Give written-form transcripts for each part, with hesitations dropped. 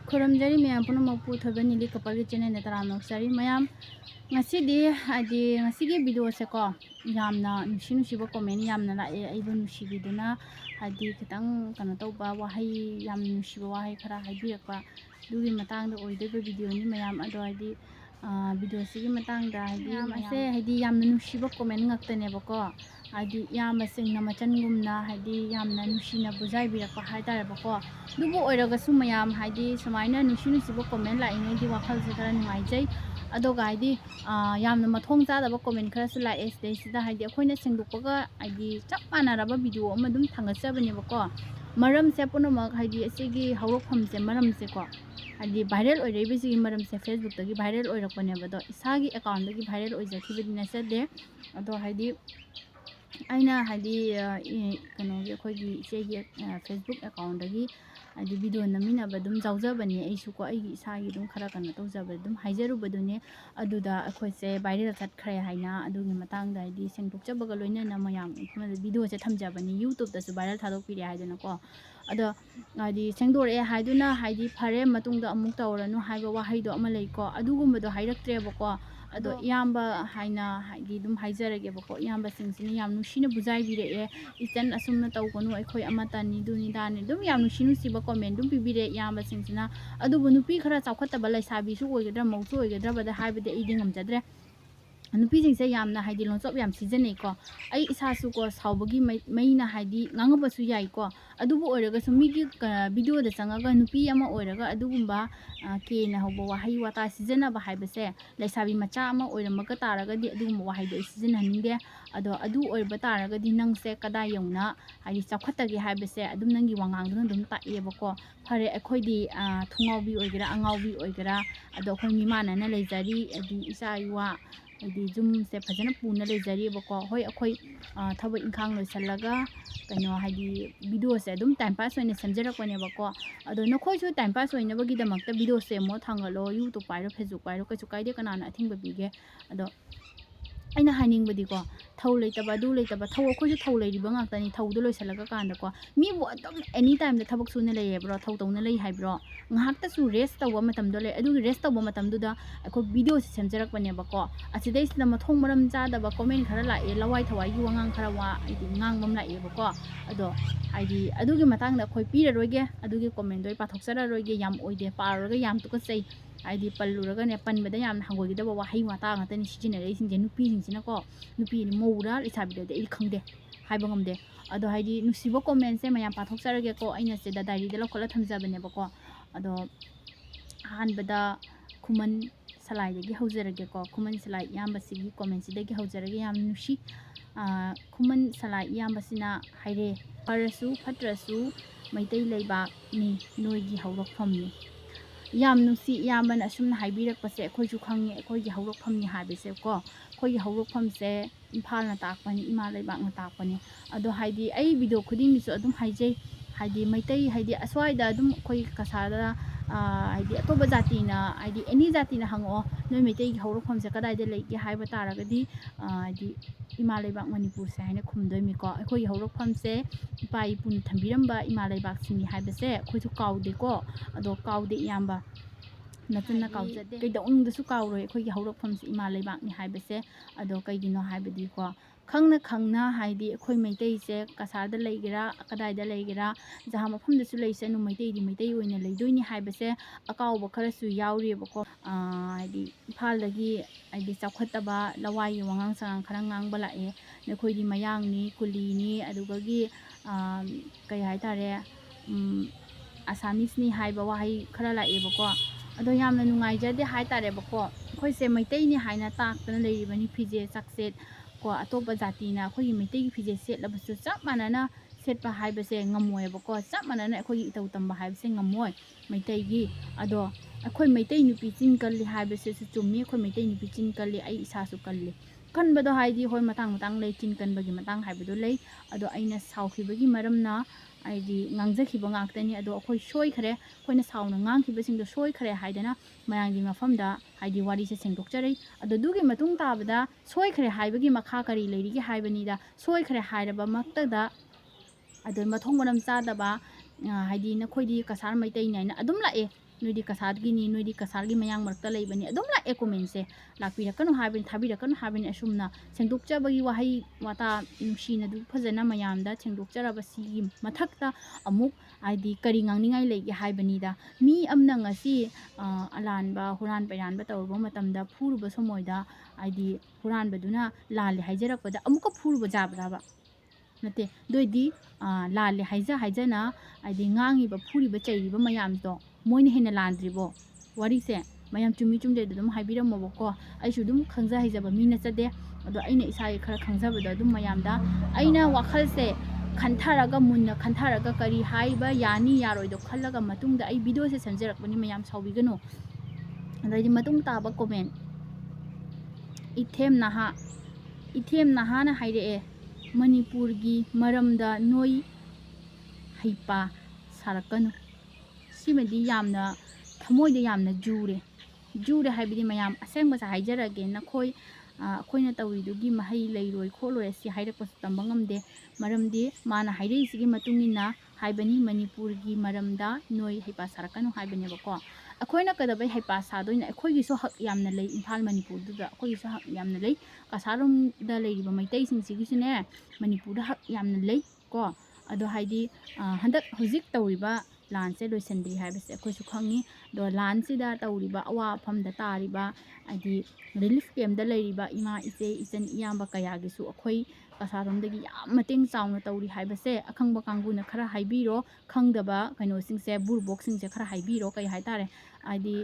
खुरमजरी ma'am पुनमक पुथबनी ली couple channel ने तराम Nausari ma'am ngasi adi ngasi video se ko yamna nusiba comment yamna la aibu nusibi duna adi kitang kana tauba wahai yam nusiba wahai khara haibirakpa dugi matang da oideba video ni mayam ado adi video sigi matang da adi ase hadi yamna nusiba comment ngaktane bako adi yam sing na machan gumna hadi yamna nusina bujai birakpa haidar bako dubu oiraga su mayam hadi sumaina nusiba comment la ingai di wakhal se kara nungaijai ado gaidi yamna mathong chada ba comment khara su la sday sida haidi akhoi na sengdokpaga haidi chap manaraba video ama dum thangasabani bako maram se punamak haidi asigi hawrokpham se maram se ko haidi viral oirebe sigi maram se facebook tagi viral oirakpane bado isagi account tagi viral oijakhibadi nasade ado haidi aina haidi kanogi akhoi gi facebook account dagi adi video namina badum jaujabani aisu ko ai isagi dum khara kana tawjaba dum haijaru badune aduda akhoi se viral chat khare haina adugi matang da adi sengdokjabaga loina na mayam kuma video se thamjabani youtube da su viral thadok pire haidana ko ado adi sengdore haiduna haidi phare matungda amuk tawranu haiba wahaido ama leiko adugumbado hairaktre bako ado yamba haina haidi dum haijarage bako yamba singsini yam nusina bujai bire ichen asumna tawgonu aikhoi amatani duni dani dum yam nusinu siba comment dum bibire yamba singsina adubu nupi khara chawkhattaba laisabi su oigedra mausu oigedra bada haibade idi ngamjadre nupi jingse yamna haidi lonchop yam season ko ai isa su ko saubagi maina haidi ngangaba su yai ko adubu oiraga su migi video da changaga nupi ama oiraga adugumba ke na hobo wahai wata season ba haibase laisabi macha ama oiramaga taraga di adugumba wahai do season haninde ado adu oirba taraga di nangse kada yongna haidi chawkhatagi haibase adum nangi wangang dun dum taebako phare akhoi di thungaubi oigera angaubi oigera ado akhoi mimana na leijari adi isa yuwa adi zum se phajana puna leijari bako hoi akhoi thaba inkhang loisalaga kaino haidi video se dum time pass oine semjarakone bako ado nokhoi su time pass oine bagi damakta video se mo thangalo youtube pairo facebook pairo kachu kaide kanana athingba bige ado aina haning badi ko thau leitaba du leitaba thau akhoi thau leiriba ngakani thau du loisalaga kanda ko mi bu adum anytime da thabak suna leyebro thau tawna lei haibro ngahakta su rest tawa matam do le adu rest tawa matam du da akho video se semjarak bane bako asidai sina mathong maram cha da ba comment khara la e lawai thawai gi wangang khara wa idi ngang bam la e bako ado aidi adugi matang da khoi pira roige adugi comment doi pathok sara roige yam oide paroga yam tu ka sei aidi palluraga ne panbada yam hangoi da wa hai mata ngata ni sijinare sinje nupi singsina ko nupi ni moura isabi da il khangde haiba ngamde ado haidi nusibo comment se mayam pathok sarage ko aina se da diary da lokhola thamjabane bako ado hanbada khuman salai dagi haujarage ko khuman salai yamba sigi comment sidagi haujarage yam nusi khuman salai yamba sina haire parasu phatrasu maitai leiba ni noigi hawrokpham ni yam nusi yamana asumna haibirakpase akhoi ju khangi akhoi gi hawrokpham ni habise ko akhoi gi hawrokpham se imphal na takpani ima leibak na takpani ado haidi ai video khuding ni su adum haijai haidi maitai haidi aswai da adum akhoi kasada haidi atoba jati na haidi any jati na hango noi maitai gi hawrokpham se kadai de leige haiba taragadi haidi ima leibak manipur se haina khumdoi mi ko akhoi gi hawrokpham se ipai pun thambiramba ima leibak singi haibase akhoi ju kaude ko ado kaude yamba natuna kaujade kaida ungda su kauroi akhoi gi hawrokpham se ima leibak ni haibase ado kaigino haibadi ko khangna haidi akhoi maitai se kasada leigera kadai da leigera jaha mafam da su leisanu maitai di maitai oina leidoini haibase akawba khara su yauri bako haidi phal dagi haidi chawkhataba lawai wangang sangang khara ngang bala e nekhoi di mayang ni kuli ni adugagi kai haitare asamis ni haiba wahai khara la e bako ado yamna nungai jade haitare bako akhoi se maitai ni haina taktana leiribani phije sakset ko atoba jati na akhoi maitai gi phije set labasu chap manana set pa haibase ngamoi bako chap manana akhoi itau tamba haibase ngamoi maitai gi ado akhoi maitai nupi chin kalli haibase su chummi akhoi maitai nupi chin kalli ai isa su kalli kanbado haidi hoi matang lei chin kanbagi matang haibado lei ado aina saukhibagi maramna aidi ngangjakhiba ngaktani ado akhoi soi khare khoina sauna ngangkhiba singdo soi khare haidana mayangi mafamda haidi wari se sengdokjarei ado dugi matung tabada soi khare haibagi makha kari leirigi haibani da soi khare hairaba maktada ado mathong maram cha daba haidi na khoidi kasar maitai naina adum la e ꯅꯣꯏꯗꯤ ꯀꯁꯥꯔꯒꯤꯅꯤ ꯅꯣꯏꯗꯤ ꯀꯁꯥꯔꯒꯤ ꯃꯌꯥꯡ ꯃꯔꯛꯇ ꯂꯩꯕꯅꯤ ꯑꯗꯨꯝ ꯂꯥꯛꯑꯦ ꯀꯣꯃꯦꯟꯁꯦ ꯂꯥꯛꯄꯤꯔꯛꯀꯅꯨ ꯍꯥꯏꯕꯅꯤ ꯊꯥꯕꯤꯔꯛꯀꯅꯨ ꯍꯥꯏꯕꯅꯤ ꯑꯁꯨꯝꯅ ꯁꯦꯡꯗꯣꯛꯆꯕꯒꯤ ꯋꯥꯍꯩ ꯋꯥꯇꯥ ꯅꯨꯡꯁꯤꯅꯗꯨ ꯐꯖꯅ ꯃꯌꯥꯝꯗ ꯁꯦꯡꯗꯣꯛꯆꯔꯕꯁꯤꯒꯤ ꯃꯊꯛꯇ ꯑꯃꯨꯛ ꯍꯥꯏꯗꯤ ꯀꯔꯤ ꯉꯥꯡꯅꯤꯡꯉꯥꯏ ꯂꯩꯒꯦ ꯍꯥꯏꯕꯅꯤꯗ ꯃꯤ ꯑꯃꯅ ꯉꯁꯤ ꯑꯂꯥꯟꯕ ꯍꯨꯔꯥꯟ ꯄꯩꯔꯥꯟꯕ ꯇꯧꯔꯨꯕ ꯃꯇꯝꯗ ꯐꯨꯔꯨꯕ ꯁꯃꯣꯏꯗ ꯍꯥꯏꯗꯤ ꯍꯨꯔꯥꯟꯕꯗꯨꯅ ꯂꯥꯜꯂꯦ ꯍꯥꯏꯖꯔꯛꯄꯗ ꯑꯃꯨꯛꯀ ꯐꯨꯔꯨꯕ ꯌꯥꯕ꯭ꯔꯕ ꯅꯠꯇꯦ ꯑꯗꯨꯏꯗꯤ ꯂꯥꯜꯂꯦ ꯍꯥꯏꯖꯅ ꯍꯥꯏꯗꯤ ꯉꯥꯡꯉꯤꯕ ꯐꯨꯔꯤꯕ ꯆꯩꯔꯤꯕ ꯃꯌꯥꯝꯗꯣ ꯃꯣꯏꯅ ꯍꯦꯟꯅ ꯂꯥꯟꯗ꯭ꯔꯤꯕꯣ ꯋꯥꯔꯤꯁꯦ ꯃꯌꯥꯝ ꯆꯨꯝꯃꯤ ꯆꯨꯝꯗꯦꯗ ꯑꯗꯨꯝ ꯍꯥꯏꯕꯤꯔꯝꯃꯣꯕꯀꯣ ꯑꯩꯁꯨ ꯑꯗꯨꯝ ꯈꯪꯖ ꯍꯩꯖꯕ ꯃꯤ ꯅꯠꯆꯗꯦ ꯑꯗꯣ ꯑꯩꯅ ꯏꯁꯥꯒꯤ ꯈꯔ ꯈꯪꯖꯕꯗꯣ ꯑꯗꯨꯝ ꯃꯌꯥꯝꯗ ꯑꯩꯅ ꯋꯥꯈꯜꯁꯦ ꯈꯟꯊꯔꯒ ꯃꯨꯟꯅ ꯈꯟꯊꯔꯒ ꯀꯔꯤ ꯍꯥꯏꯕ ꯌꯥꯅꯤ ꯌꯥꯔꯣꯏꯗꯣ ꯈꯜꯂꯒ ꯃꯇꯨꯡꯗ ꯑꯩ ꯚꯤডিꯑꯣꯁꯦ ꯁꯦꯝꯖꯔꯛꯄꯅꯤ ꯃꯌꯥꯝ ꯁꯥꯎꯕꯤꯒꯅꯨ ꯑꯗꯩꯗꯤ ꯃꯇꯨꯡ ꯇꯥꯕ ꯀꯣꯃꯦꯟ ꯏꯊꯦꯝ ꯅꯍꯥꯅ ꯍꯥꯏꯔꯛꯑꯦ ꯃꯅꯤꯄꯨꯔꯒꯤ ꯃꯔꯝꯗ ꯅꯣꯏ ꯍꯩꯄꯥ ꯁꯥꯔꯛꯀꯅꯨ ꯁꯤꯃꯗꯤ ꯌꯥꯝꯅ ꯊꯃꯣꯏꯗ ꯌꯥꯝꯅ ꯖꯨꯔꯦ ꯍꯥꯏꯕꯗꯤ ꯃꯌꯥꯝ ꯑꯁꯦꯡꯕꯁꯦ ꯍꯥꯏꯖꯔꯒꯦ ꯅꯈꯣꯏ ꯑꯩꯈꯣꯏꯅ ꯇꯧꯔꯤꯗꯨꯒꯤ ꯃꯍꯩ ꯂꯩꯔꯣꯏ ꯈꯣꯠꯂꯣꯏ ꯁꯤ ꯍꯥꯏꯔꯛꯄꯁꯨ ꯇꯝꯕ ꯉꯝꯗꯦ ꯃꯔꯝꯗꯤ ꯃꯥꯅ ꯍꯥꯏꯔꯛꯏꯁꯤꯒꯤ ꯃꯇꯨꯡ ꯏꯟꯅ ꯍꯥꯏꯕꯅꯤ ꯃꯅꯤꯄꯨꯔꯒꯤ ꯃꯔꯝꯗ ꯅꯣꯏ ꯍꯩꯄꯥ ꯁꯥꯔꯛꯀꯅꯨ ꯍꯥꯏꯕꯅꯦꯕꯀꯣ ꯑꯩꯈꯣꯏꯅ ꯀꯩꯗꯧꯕꯩ ꯍꯩꯄꯥ ꯁꯥꯗꯣꯏꯅꯣ ꯑꯩꯈꯣꯏꯒꯤꯁꯨ ꯍꯛ ꯌꯥꯝꯅ ꯂꯩ ꯏꯝꯐꯥꯜ ꯃꯅꯤꯄꯨꯔꯗꯨꯗ ꯑꯩꯈꯣꯏꯒꯤꯁꯨ ꯍꯛ ꯌꯥꯝꯅ ꯂꯩ ꯀꯁꯥꯔꯣꯝꯗ ꯂꯩꯔꯤꯕ ꯃꯩꯇꯩꯁꯤꯡꯁꯤꯒꯤꯁꯨꯅꯦ ꯃꯅꯤꯄꯨꯔꯗ ꯍꯛ ꯌꯥꯝꯅ ꯂꯩ ꯀꯣ ꯑꯗꯣ ꯍꯥꯏꯗꯤ ꯍꯧꯖꯤꯛ ꯇꯧꯔꯤꯕ ꯂꯥꯟꯁꯦ ꯂꯣꯏꯁꯤꯟꯗ꯭ꯔꯤ ꯍꯥꯏꯕꯁꯦ ꯑꯩꯈꯣꯏꯁꯨ ꯈꯪꯉꯤ ꯑꯗꯣ ꯂꯥꯟꯁꯤꯗ ꯇꯧꯔꯤꯕ ꯑꯋꯥꯐꯝꯗ ꯇꯥꯔꯤꯕ ꯍꯥꯏꯗꯤ ꯔꯤꯂꯤꯐ ꯀꯦꯝꯗ ꯂꯩꯔꯤꯕ ꯏꯃꯥ ꯏꯆꯦ ꯏꯆꯟ ꯏꯌꯥꯝꯕ ꯀꯌꯥꯒꯤꯁꯨ ꯑꯩꯈꯣꯏ ꯀꯁꯥꯔꯣꯝꯗꯒꯤ ꯌꯥꯝ ꯃꯇꯦꯡ ꯆꯥꯎꯅ ꯇꯧꯔꯤ ꯍꯥꯏꯕꯁꯦ ꯑꯈꯪꯕ ꯀꯥꯡꯕꯨꯅ ꯈꯔ ꯍꯥꯏꯕꯤꯔꯣ ꯈꯪꯗꯕ ꯀꯩꯅꯣꯁꯤꯡꯁꯦ ꯕꯨꯔꯕꯣꯛꯁꯤꯡꯁꯦ ꯈꯔ ꯍꯥꯏꯕꯤꯔꯣ ꯀꯩ ꯍꯥꯏꯇꯥꯔꯦ ꯍꯥꯏꯗꯤ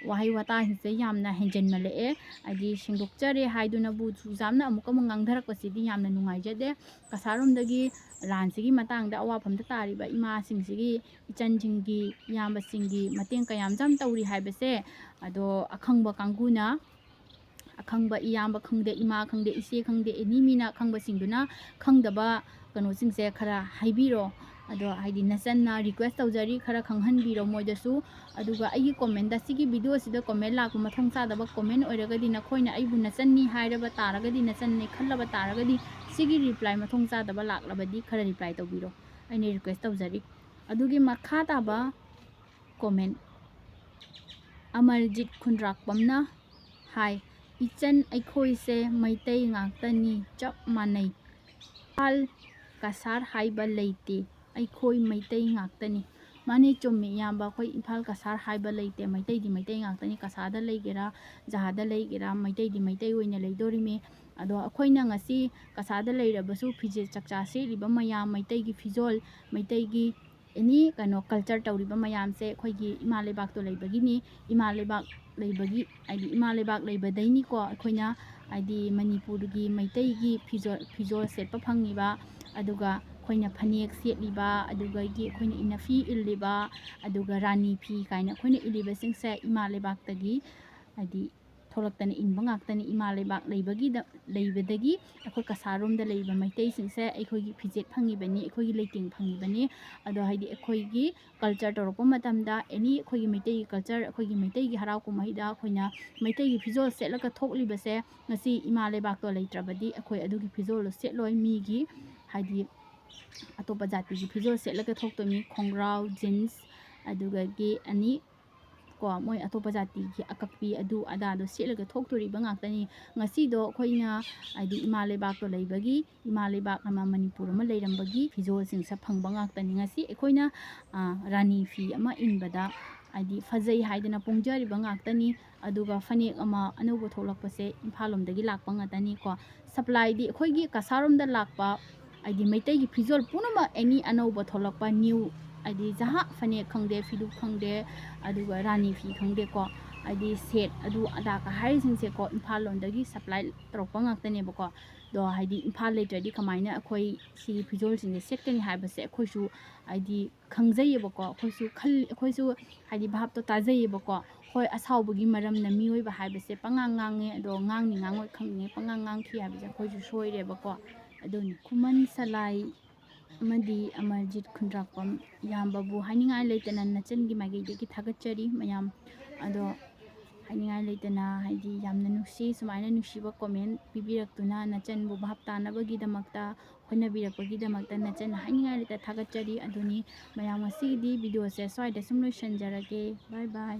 ꯋꯥꯍꯩ ꯋꯥꯇꯥꯁꯤꯡꯁꯦ ꯌꯥꯝꯅ ꯍꯦꯟꯖꯟꯃꯜꯂꯛꯑꯦ ꯍꯥꯏꯗꯤ ꯁꯦꯡꯗꯣꯛꯆꯔꯦ ꯍꯥꯏꯗꯨꯅꯕꯨ ꯆꯨꯖꯥꯝꯅ ꯑꯃꯨꯛ ꯉꯥꯡꯊꯔꯛꯄꯁꯤꯗꯤ ꯌꯥꯝꯅ ꯅꯨꯡꯉꯥꯏꯖꯗꯦ ꯀꯁꯥꯔꯣꯝꯗꯒꯤ ꯂꯥꯟꯁꯤꯒꯤ ꯃꯇꯥꯡꯗ ꯑꯋꯥꯐꯝꯗ ꯇꯥꯔꯤꯕ ꯏꯃꯥꯁꯤꯡꯁꯤꯒꯤ ꯏꯆꯟꯁꯤꯡꯒꯤ ꯏꯌꯥꯝꯕꯁꯤꯡꯒꯤ ꯃꯇꯦꯡ ꯀꯌꯥꯝ ꯇꯧꯔꯤ ꯍꯥꯏꯕꯁꯦ ꯑꯗꯣ ꯑꯈꯪꯕ ꯀꯥꯡꯕꯨꯅ ꯑꯈꯪꯕ ꯏꯌꯥꯝꯕ ꯈꯪꯗꯦ ꯏꯃꯥ ꯈꯪꯗꯦ ꯏꯆꯦ ꯈꯪꯗꯦ ꯑꯦꯅꯤ ꯃꯤꯅ ꯑꯈꯪꯕꯁꯤꯡꯗꯨꯅ ꯈꯪꯗꯕ ꯀꯩꯅꯣꯁꯤꯡꯁꯦ ꯈꯔ ꯍꯥꯏꯕꯤꯔꯣ ꯑꯗꯣ ꯍꯥꯏꯗꯤ ꯅꯆꯟꯅ ꯔꯤꯀ꯭ꯋꯦꯁ ꯇꯧꯖꯔꯤ ꯈꯔ ꯈꯪꯍꯟꯕꯤꯔꯣ ꯃꯣꯏꯗꯁꯨ ꯑꯗꯨꯒ ꯑꯩꯒꯤ ꯀꯣꯃꯦꯟꯗ ꯁꯤꯒꯤ ꯚꯤডিꯑꯣꯁꯤꯗ ꯀꯣꯃꯦꯟ ꯂꯥꯛꯄ ꯃꯊꯣꯡ ꯆꯥꯗꯕ ꯀꯣꯃꯦꯟ ꯑꯣꯏꯔꯒꯗꯤ ꯅꯈꯣꯏꯅ ꯑꯩꯕꯨ ꯅꯆꯟꯅꯤ ꯍꯥꯏꯔꯕ ꯇꯥꯔꯒꯗꯤ ꯅꯆꯟꯅꯤ ꯈꯜꯂꯕ ꯇꯥꯔꯒꯗꯤ ꯁꯤꯒꯤ ꯔꯤꯄ꯭ꯂꯥꯏ ꯃꯊꯣꯡ ꯆꯥꯗꯕ ꯂꯥꯛꯂꯕꯗꯤ ꯈꯔ ꯔꯤꯄ꯭ꯂꯥꯏ ꯇꯧꯕꯤꯔꯣ ꯑꯩꯅ ꯔꯤꯀ꯭ꯋꯦꯁ ꯇꯧꯖꯔꯤ ꯑꯗꯨꯒꯤ ꯃꯈꯥ ꯇꯥꯕ ꯀꯣꯃꯦꯟ ꯑꯃꯔꯖꯤꯠ ꯈꯨꯟꯗ꯭ꯔꯥꯛꯄꯝꯅ ꯍꯥꯏ ꯏꯆꯟ ꯑꯩꯈꯣꯏꯁꯦ ꯃꯩꯇꯩ ꯉꯥꯛꯇꯅꯤ ꯆꯞ ꯃꯥꯟꯅꯩ ꯏꯝꯐꯥꯜ ꯀꯁꯥꯔ ꯍꯥꯏꯕ ꯂꯩꯇꯦ ꯑꯩꯈꯣꯏ ꯃꯩꯇꯩ ꯉꯥꯛꯇꯅꯤ ꯃꯥꯅꯤ ꯆꯨꯝꯃꯤ ꯏꯌꯥꯝꯕ ꯑꯩꯈꯣꯏ ꯏꯝꯐꯥꯜ ꯀꯁꯥꯔ ꯍꯥꯏꯕ ꯂꯩꯇꯦ ꯃꯩꯇꯩꯗꯤ ꯃꯩꯇꯩ ꯉꯥꯛꯇꯅꯤ ꯀꯁꯥꯔꯗ ꯂꯩꯒꯦꯔꯥ ꯖꯍꯥꯗ ꯂꯩꯒꯦꯔꯥ ꯃꯩꯇꯩꯗꯤ ꯃꯩꯇꯩ ꯑꯣꯏꯅ ꯂꯩꯗꯣꯔꯤꯃꯤ ꯑꯗꯣ ꯑꯩꯈꯣꯏꯅ ꯉꯁꯤ ꯀꯁꯥꯔꯗ ꯂꯩꯔꯕꯁꯨ ꯐꯤꯖꯦꯠ ꯆꯛꯆꯥ ꯁꯦꯠꯂꯤꯕ ꯃꯌꯥꯝ ꯃꯩꯇꯩꯒꯤ ꯐꯤꯖꯣꯜ ꯃꯩꯇꯩꯒꯤ ꯑꯦꯅꯤ ꯀꯩꯅꯣ ꯀꯜꯆꯔ ꯇꯧꯔꯤꯕ ꯃꯌꯥꯝꯁꯦ ꯑꯩꯈꯣꯏꯒꯤ ꯏꯃꯥ ꯂꯩꯕꯥꯛꯇꯣ ꯂꯩꯕꯒꯤꯅꯤ ꯏꯃꯥ ꯂꯩꯕꯥꯛ ꯂꯩꯕꯒꯤ ꯍꯥꯏꯗꯤ ꯏꯃꯥ ꯂꯩꯕꯥꯛ ꯂꯩꯕꯗꯩꯅꯤꯀꯣ ꯑꯩꯈꯣꯏꯅ ꯍꯥꯏꯗꯤ ꯃꯅꯤꯄꯨꯔꯒꯤ ꯃꯩꯇꯩꯒꯤ ꯐꯤꯖꯣꯜ ꯁꯦꯠꯄ ꯐꯪꯉꯤꯕ ꯑꯗꯨꯒ ꯑꯩꯈꯣꯏꯅ ꯐꯅꯦꯛ ꯁꯦꯠꯂꯤꯕ ꯑꯗꯨꯒꯒꯤ ꯑꯩꯈꯣꯏꯅ ꯏꯟꯅꯐꯤ ꯏꯜꯂꯤꯕ ꯑꯗꯨꯒ ꯔꯥꯅꯤ ꯐꯤ ꯀꯥꯏꯅ ꯑꯩꯈꯣꯏꯅ ꯏꯜꯂꯤꯕꯁꯤꯡꯁꯦ ꯏꯃꯥ ꯂꯩꯕꯥꯛꯇꯒꯤ ꯍꯥꯏꯗꯤ ꯊꯣꯛꯂꯛꯇꯅ ꯏꯟꯕ ꯉꯥꯛꯇꯅꯤ ꯏꯃꯥ ꯂꯩꯕꯥꯛ ꯂꯩꯕꯗꯒꯤ ꯑꯩꯈꯣꯏ ꯀꯁꯥꯔꯣꯝꯗ ꯂꯩꯔꯤꯕ ꯃꯩꯇꯩꯁꯤꯡꯁꯦ ꯑꯩꯈꯣꯏꯒꯤ ꯐꯤꯖꯦꯠ ꯐꯪꯉꯤꯕꯅꯤ ꯑꯩꯈꯣꯏꯒꯤ ꯂꯩꯇꯦꯡ ꯐꯪꯉꯤꯕꯅꯤ ꯑꯗꯣ ꯍꯥꯏꯗꯤ ꯑꯩꯈꯣꯏꯒꯤ ꯀꯜꯆꯔ ꯇꯧꯔꯛꯄ ꯃꯇꯝꯗ ꯑꯦꯅꯤ ꯑꯩꯈꯣꯏꯒꯤ ꯃꯩꯇꯩꯒꯤ ꯀꯜꯆꯔ ꯑꯩꯈꯣꯏꯒꯤ ꯃꯩꯇꯩꯒꯤ ꯍꯔꯥꯎ ꯀꯨꯝꯍꯩꯗ ꯑꯩꯈꯣꯏꯅ ꯃꯩꯇꯩꯒꯤ ꯐꯤꯖꯣꯜ ꯁꯦꯠꯂꯒ ꯊꯣꯛꯂꯤꯕꯁꯦ ꯉꯁꯤ ꯏꯃꯥ ꯂꯩꯕꯥꯛꯇꯣ ꯂꯩꯇ꯭ꯔꯕꯗꯤ ꯑꯩꯈꯣꯏ ꯑꯗꯨꯒꯤ ꯐꯤꯖꯣꯜꯗꯣ ꯁꯦꯠꯂꯣꯏ ꯃꯤꯒꯤ ꯍꯥꯏꯗꯤ ꯑꯇꯣꯞꯄ ꯖꯥꯇꯤꯒꯤ ꯐꯤꯖꯣꯜ ꯁꯦꯠꯂꯒ ꯊꯣꯛꯇꯣꯏꯅꯤ ꯈꯣꯡꯒ꯭ꯔꯥꯎ ꯖꯤꯟꯁ ꯑꯗꯨꯒꯒꯤ ꯑꯅꯤ ꯀꯣ ꯃꯣꯏ ꯑꯇꯣꯞꯄ ꯖꯥꯇꯤꯒꯤ ꯑꯀꯛꯄꯤ ꯑꯗꯨ ꯑꯗꯥꯗꯣ ꯁꯦꯠꯂꯒ ꯊꯣꯛꯇꯣꯔꯤꯕ ꯉꯥꯛꯇꯅꯤ ꯉꯁꯤꯗꯣ ꯑꯩꯈꯣꯏꯅ ꯍꯥꯏꯗꯤ ꯏꯃꯥ ꯂꯩꯕꯥꯛꯇꯣ ꯂꯩꯕꯒꯤ ꯏꯃꯥ ꯂꯩꯕꯥꯛ ꯑꯃ ꯃꯅꯤꯄꯨꯔ ꯑꯃ ꯂꯩꯔꯝꯕꯒꯤ ꯐꯤꯖꯣꯜꯁꯤꯡꯁꯦ ꯐꯪꯕ ꯉꯥꯛꯇꯅꯤ ꯉꯁꯤ ꯑꯩꯈꯣꯏꯅ ꯔꯥꯅꯤ ꯐꯤ ꯑꯃ ꯏꯟꯕꯗ ꯍꯥꯏꯗꯤ ꯐꯖꯩ ꯍꯥꯏꯗꯅ ꯄꯣꯡꯖꯔꯤꯕ ꯉꯥꯛꯇꯅꯤ ꯑꯗꯨꯒ ꯐꯅꯦꯛ ꯑꯃ ꯑꯅꯧꯕ ꯊꯣꯛꯂꯛꯄꯁꯦ ꯏꯝꯐꯥꯜ ꯂꯣꯝꯗꯒꯤ ꯂꯥꯛꯄ ꯉꯥꯛꯇꯅꯤꯀꯣ ꯁꯄ꯭ꯂꯥꯏꯗꯤ ꯑꯩꯈꯣꯏꯒꯤ ꯀꯁꯥꯔꯣꯝꯗ ꯂꯥꯛꯄ ꯍꯥꯏꯗꯤ ꯃꯩꯇꯩꯒꯤ ꯐꯤꯖꯣꯜ ꯄꯨꯝꯅꯃꯛ ꯑꯦꯅꯤ ꯑꯅꯧꯕ ꯊꯣꯛꯂꯛꯄ ꯅ꯭ꯌꯨ ꯍꯥꯏꯗꯤ ꯖꯍꯥ ꯐꯅꯦꯛ ꯈꯪꯗꯦ ꯐꯤꯗꯨꯛ ꯈꯪꯗꯦ ꯑꯗꯨꯒ ꯔꯥꯅꯤ ꯐꯤ ꯈꯪꯗꯦꯀꯣ ꯍꯥꯏꯗꯤ ꯁꯦꯠ ꯑꯗꯨ ꯑꯗꯥꯀ ꯍꯥꯏꯔꯤꯁꯤꯡꯁꯦꯀꯣ ꯏꯝꯐꯥꯜ ꯂꯣꯝꯗꯒꯤ ꯁꯄ꯭ꯂꯥꯏ ꯇꯧꯔꯛꯄ ꯉꯥꯛꯇꯅꯦꯕꯀꯣ ꯑꯗꯣ ꯍꯥꯏꯗꯤ ꯏꯝꯐꯥꯜ ꯂꯩꯇ꯭ꯔꯗꯤ ꯀꯃꯥꯏꯅ ꯑꯩꯈꯣই ꯁꯤꯒꯤ ꯐꯤꯖꯣꯜꯁꯤꯡꯁꯦ ꯁꯦꯠꯀꯅꯤ ꯍꯥꯏꯕꯁꯦ ꯑꯩꯈꯣꯏꯁꯨ ꯍꯥꯏꯗꯤ ꯈꯪꯖꯩꯌꯦꯕꯀꯣ ꯑꯩꯈꯣꯏꯁꯨ ꯍꯥꯏꯗꯤ ꯚꯥꯞꯇꯣ ꯇꯥꯖꯩꯌꯦꯕꯀꯣ ꯍꯣꯏ ꯑꯁꯥꯎꯕꯒꯤ ꯃꯔꯝꯅ ꯃꯤꯑꯣꯏꯕ ꯍꯥꯏꯕꯁꯦ ꯄꯉꯥꯡ ꯉꯥꯡꯉꯦ ꯑꯗꯣ ꯉꯥꯡꯅꯤ ꯉꯥꯡꯉꯣꯏ ꯈꯪꯅꯤꯡꯉꯦ ꯄꯉꯥꯡ ꯉꯥꯡꯈꯤ ꯍꯥꯏꯕꯁꯦ ꯑꯩꯈꯣꯏꯁꯨ ꯁꯣꯏꯔꯦꯕꯀꯣ ꯑꯗꯨꯅꯤ ꯈꯨꯃꯟ ꯁꯂꯥꯏ ꯑꯃꯗꯤ ꯑꯃꯔꯖꯤꯠ ꯈꯨꯟꯗ꯭ꯔꯥꯛꯄꯝ ꯏꯌꯥꯝꯕꯕꯨ ꯍꯥꯏꯅꯤꯡꯉꯥꯏ ꯂꯩꯇꯅ ꯅꯆꯟꯒꯤ ꯃꯥꯏꯀꯩꯗꯒꯤ ꯊꯥꯒꯠꯆꯔꯤ ꯃꯌꯥꯝ ꯑꯗꯣ ꯍꯥꯏꯅꯤꯡꯉꯥꯏ ꯂꯩꯇꯅ ꯍꯥꯏꯗꯤ ꯌꯥꯝꯅ ꯅꯨꯡꯁꯤ ꯁꯨꯃꯥꯏꯅ ꯅꯨꯡꯁꯤꯕ ꯀꯣꯃꯦꯟ ꯄꯤꯕꯤꯔꯛꯇꯨꯅ ꯅꯆꯟꯕꯨ ꯚꯥꯞ ꯇꯥꯅꯕꯒꯤꯗꯃꯛꯇ ꯑꯣꯏꯅꯕꯤꯔꯛꯄꯒꯤꯗꯃꯛꯇ ꯅꯆꯟꯅ ꯍꯥꯏꯅꯤꯡꯉꯥꯏ ꯂꯩꯇ ꯊꯥꯒꯠꯆꯔꯤ ꯑꯗꯨꯅꯤ ꯃꯌꯥꯝ ꯉꯁꯤꯒꯤꯗꯤ ꯚꯤꯗꯤꯑꯣꯁꯦ ꯁ꯭ꯋꯥꯏꯗ ꯁꯨꯝ ꯂꯣꯏꯁꯤꯟꯖꯔꯒꯦ ꯕꯥꯏ ꯕꯥꯏ